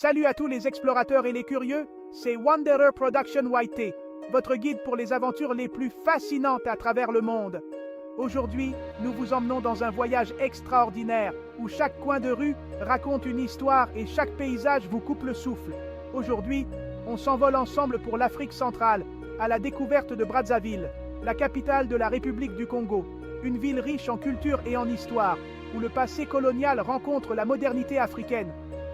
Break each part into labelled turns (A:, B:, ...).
A: Salut à tous les explorateurs et les curieux, c'est Wanderer Production YT, votre guide pour les aventures les plus fascinantes à travers le monde. Aujourd'hui, nous vous emmenons dans un voyage extraordinaire où chaque coin de rue raconte une histoire et chaque paysage vous coupe le souffle. Aujourd'hui, on s'envole ensemble pour l'Afrique centrale, à la découverte de Brazzaville, la capitale de la République du Congo, une ville riche en culture et en histoire, où le passé colonial rencontre la modernité africaine.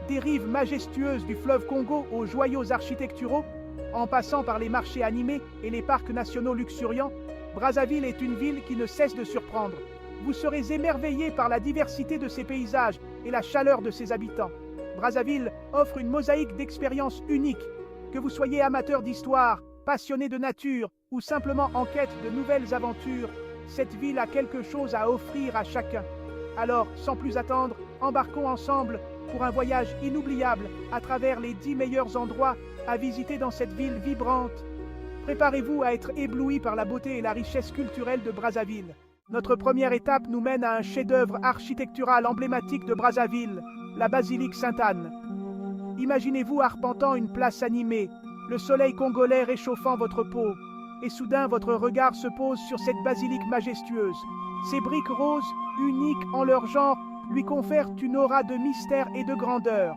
A: Des rives majestueuses du fleuve Congo aux joyaux architecturaux, en passant par les marchés animés et les parcs nationaux luxuriants, Brazzaville est une ville qui ne cesse de surprendre. Vous serez émerveillés par la diversité de ses paysages et la chaleur de ses habitants. Brazzaville offre une mosaïque d'expériences uniques. Que vous soyez amateur d'histoire, passionné de nature ou simplement en quête de nouvelles aventures, cette ville a quelque chose à offrir à chacun. Alors, sans plus attendre, embarquons ensemble pour un voyage inoubliable à travers les 10 meilleurs endroits à visiter dans cette ville vibrante. Préparez-vous à être ébloui par la beauté et la richesse culturelle de Brazzaville. Notre première étape nous mène à un chef-d'œuvre architectural emblématique de Brazzaville, la basilique Sainte-Anne. Imaginez-vous arpentant une place animée, le soleil congolais réchauffant votre peau, et soudain votre regard se pose sur cette basilique majestueuse. Ces briques roses, uniques en leur genre, lui confèrent une aura de mystère et de grandeur.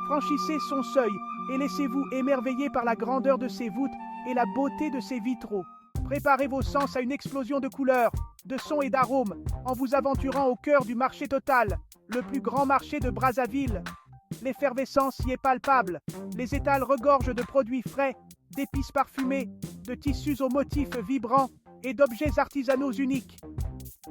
A: Franchissez son seuil et laissez-vous émerveiller par la grandeur de ses voûtes et la beauté de ses vitraux. Préparez vos sens à une explosion de couleurs, de sons et d'arômes en vous aventurant au cœur du marché total, le plus grand marché de Brazzaville. L'effervescence y est palpable. Les étals regorgent de produits frais, d'épices parfumées, de tissus aux motifs vibrants et d'objets artisanaux uniques.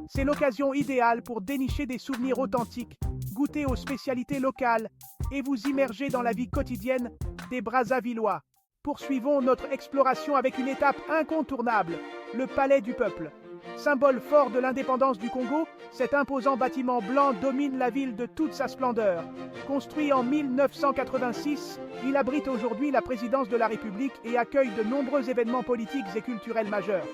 A: C'est l'occasion idéale pour dénicher des souvenirs authentiques, goûter aux spécialités locales et vous immerger dans la vie quotidienne des Brazzavillois. Poursuivons notre exploration avec une étape incontournable, le Palais du Peuple. Symbole fort de l'indépendance du Congo, cet imposant bâtiment blanc domine la ville de toute sa splendeur. Construit en 1986, il abrite aujourd'hui la présidence de la République et accueille de nombreux événements politiques et culturels majeurs.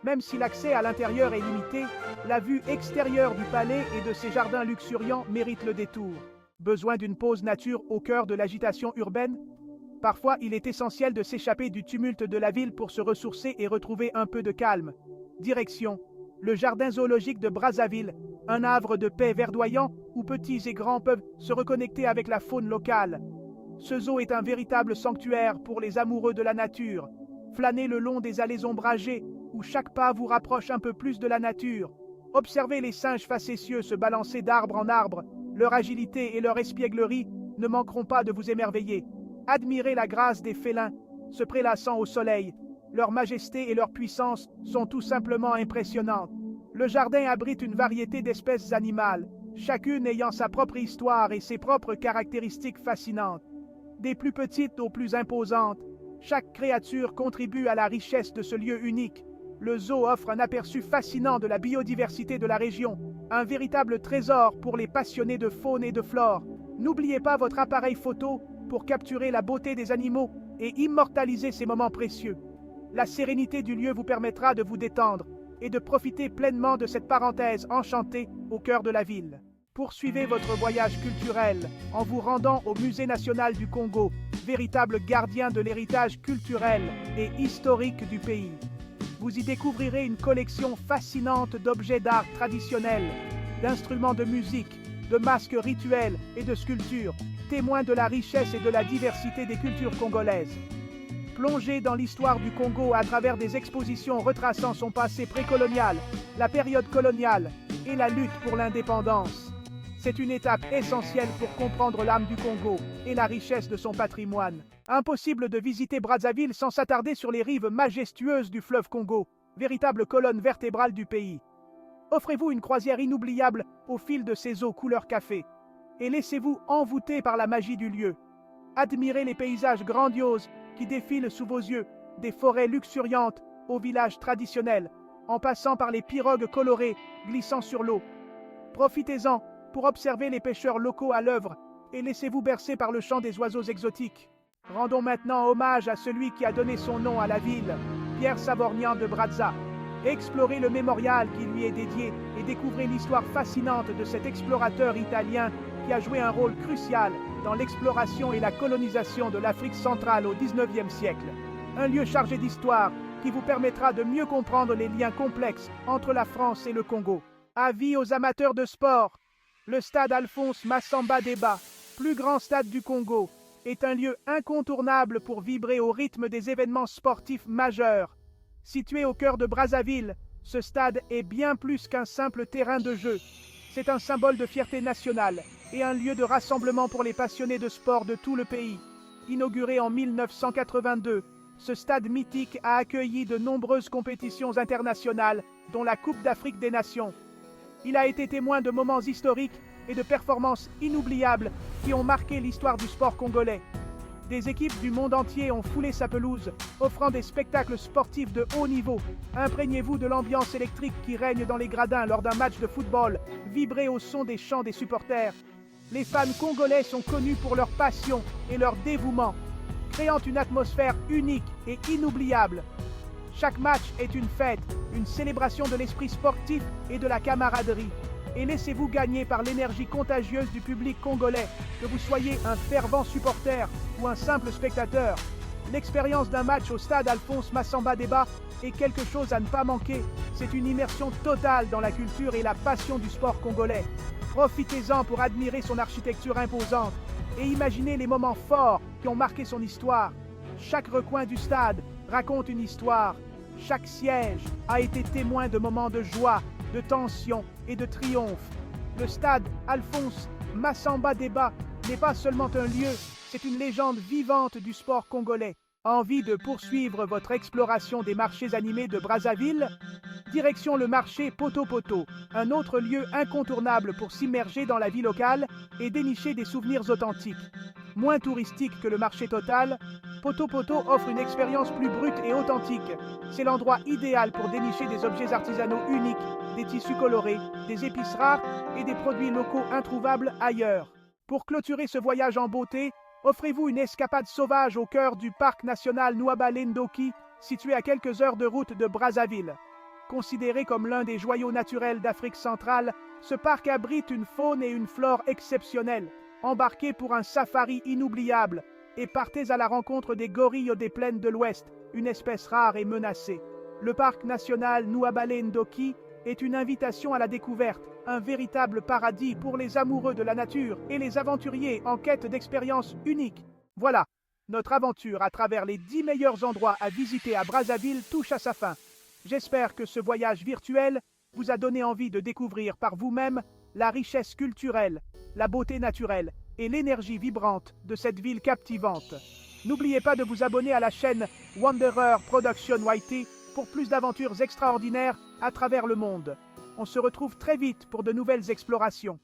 A: Même si l'accès à l'intérieur est limité, la vue extérieure du palais et de ses jardins luxuriants mérite le détour. Besoin d'une pause nature au cœur de l'agitation urbaine? Parfois, il est essentiel de s'échapper du tumulte de la ville pour se ressourcer et retrouver un peu de calme. Direction, le jardin zoologique de Brazzaville, un havre de paix verdoyant où petits et grands peuvent se reconnecter avec la faune locale. Ce zoo est un véritable sanctuaire pour les amoureux de la nature. Flânez le long des allées ombragées où chaque pas vous rapproche un peu plus de la nature. Observez les singes facétieux se balancer d'arbre en arbre. Leur agilité et leur espièglerie ne manqueront pas de vous émerveiller. Admirez la grâce des félins, se prélassant au soleil. Leur majesté et leur puissance sont tout simplement impressionnantes. Le jardin abrite une variété d'espèces animales, chacune ayant sa propre histoire et ses propres caractéristiques fascinantes. Des plus petites aux plus imposantes, chaque créature contribue à la richesse de ce lieu unique. Le zoo offre un aperçu fascinant de la biodiversité de la région, un véritable trésor pour les passionnés de faune et de flore. N'oubliez pas votre appareil photo pour capturer la beauté des animaux et immortaliser ces moments précieux. La sérénité du lieu vous permettra de vous détendre et de profiter pleinement de cette parenthèse enchantée au cœur de la ville. Poursuivez votre voyage culturel en vous rendant au Musée national du Congo, véritable gardien de l'héritage culturel et historique du pays. Vous y découvrirez une collection fascinante d'objets d'art traditionnels, d'instruments de musique, de masques rituels et de sculptures, témoins de la richesse et de la diversité des cultures congolaises. Plongez dans l'histoire du Congo à travers des expositions retraçant son passé précolonial, la période coloniale et la lutte pour l'indépendance. C'est une étape essentielle pour comprendre l'âme du Congo et la richesse de son patrimoine. Impossible de visiter Brazzaville sans s'attarder sur les rives majestueuses du fleuve Congo, véritable colonne vertébrale du pays. Offrez-vous une croisière inoubliable au fil de ses eaux couleur café et laissez-vous envoûter par la magie du lieu. Admirez les paysages grandioses qui défilent sous vos yeux, des forêts luxuriantes aux villages traditionnels, en passant par les pirogues colorées glissant sur l'eau. Profitez-en pour observer les pêcheurs locaux à l'œuvre et laissez-vous bercer par le chant des oiseaux exotiques. Rendons maintenant hommage à celui qui a donné son nom à la ville, Pierre Savorgnan de Brazza. Explorez le mémorial qui lui est dédié et découvrez l'histoire fascinante de cet explorateur italien qui a joué un rôle crucial dans l'exploration et la colonisation de l'Afrique centrale au XIXe siècle. Un lieu chargé d'histoire qui vous permettra de mieux comprendre les liens complexes entre la France et le Congo. Avis aux amateurs de sport, le stade Alphonse Massamba Deba, plus grand stade du Congo, est un lieu incontournable pour vibrer au rythme des événements sportifs majeurs. Situé au cœur de Brazzaville, ce stade est bien plus qu'un simple terrain de jeu. C'est un symbole de fierté nationale et un lieu de rassemblement pour les passionnés de sport de tout le pays. Inauguré en 1982, ce stade mythique a accueilli de nombreuses compétitions internationales, dont la Coupe d'Afrique des Nations. Il a été témoin de moments historiques et de performances inoubliables qui ont marqué l'histoire du sport congolais. Des équipes du monde entier ont foulé sa pelouse, offrant des spectacles sportifs de haut niveau. Imprégnez-vous de l'ambiance électrique qui règne dans les gradins lors d'un match de football, vibrez au son des chants des supporters. Les fans congolais sont connus pour leur passion et leur dévouement, créant une atmosphère unique et inoubliable. Chaque match est une fête, une célébration de l'esprit sportif et de la camaraderie. Et laissez-vous gagner par l'énergie contagieuse du public congolais, que vous soyez un fervent supporter ou un simple spectateur. L'expérience d'un match au stade Alphonse Massamba Deba est quelque chose à ne pas manquer. C'est une immersion totale dans la culture et la passion du sport congolais. Profitez-en pour admirer son architecture imposante et imaginez les moments forts qui ont marqué son histoire. Chaque recoin du stade raconte une histoire. Chaque siège a été témoin de moments de joie, de tension et de triomphe. Le stade Alphonse Massamba Deba n'est pas seulement un lieu, c'est une légende vivante du sport congolais. Envie de poursuivre votre exploration des marchés animés de Brazzaville? Direction le marché Poto Poto, un autre lieu incontournable pour s'immerger dans la vie locale et dénicher des souvenirs authentiques. Moins touristique que le marché total, Poto Poto offre une expérience plus brute et authentique. C'est l'endroit idéal pour dénicher des objets artisanaux uniques, des tissus colorés, des épices rares et des produits locaux introuvables ailleurs. Pour clôturer ce voyage en beauté, offrez-vous une escapade sauvage au cœur du parc national Nwabale-Ndoki, situé à quelques heures de route de Brazzaville. Considéré comme l'un des joyaux naturels d'Afrique centrale, ce parc abrite une faune et une flore exceptionnelles. Embarquez pour un safari inoubliable et partez à la rencontre des gorilles des plaines de l'Ouest, une espèce rare et menacée. Le parc national Nwabale-Ndoki est une invitation à la découverte, un véritable paradis pour les amoureux de la nature et les aventuriers en quête d'expériences uniques. Voilà, notre aventure à travers les 10 meilleurs endroits à visiter à Brazzaville touche à sa fin. J'espère que ce voyage virtuel vous a donné envie de découvrir par vous-même la richesse culturelle, la beauté naturelle et l'énergie vibrante de cette ville captivante. N'oubliez pas de vous abonner à la chaîne Wanderer Production YT pour plus d'aventures extraordinaires à travers le monde. On se retrouve très vite pour de nouvelles explorations.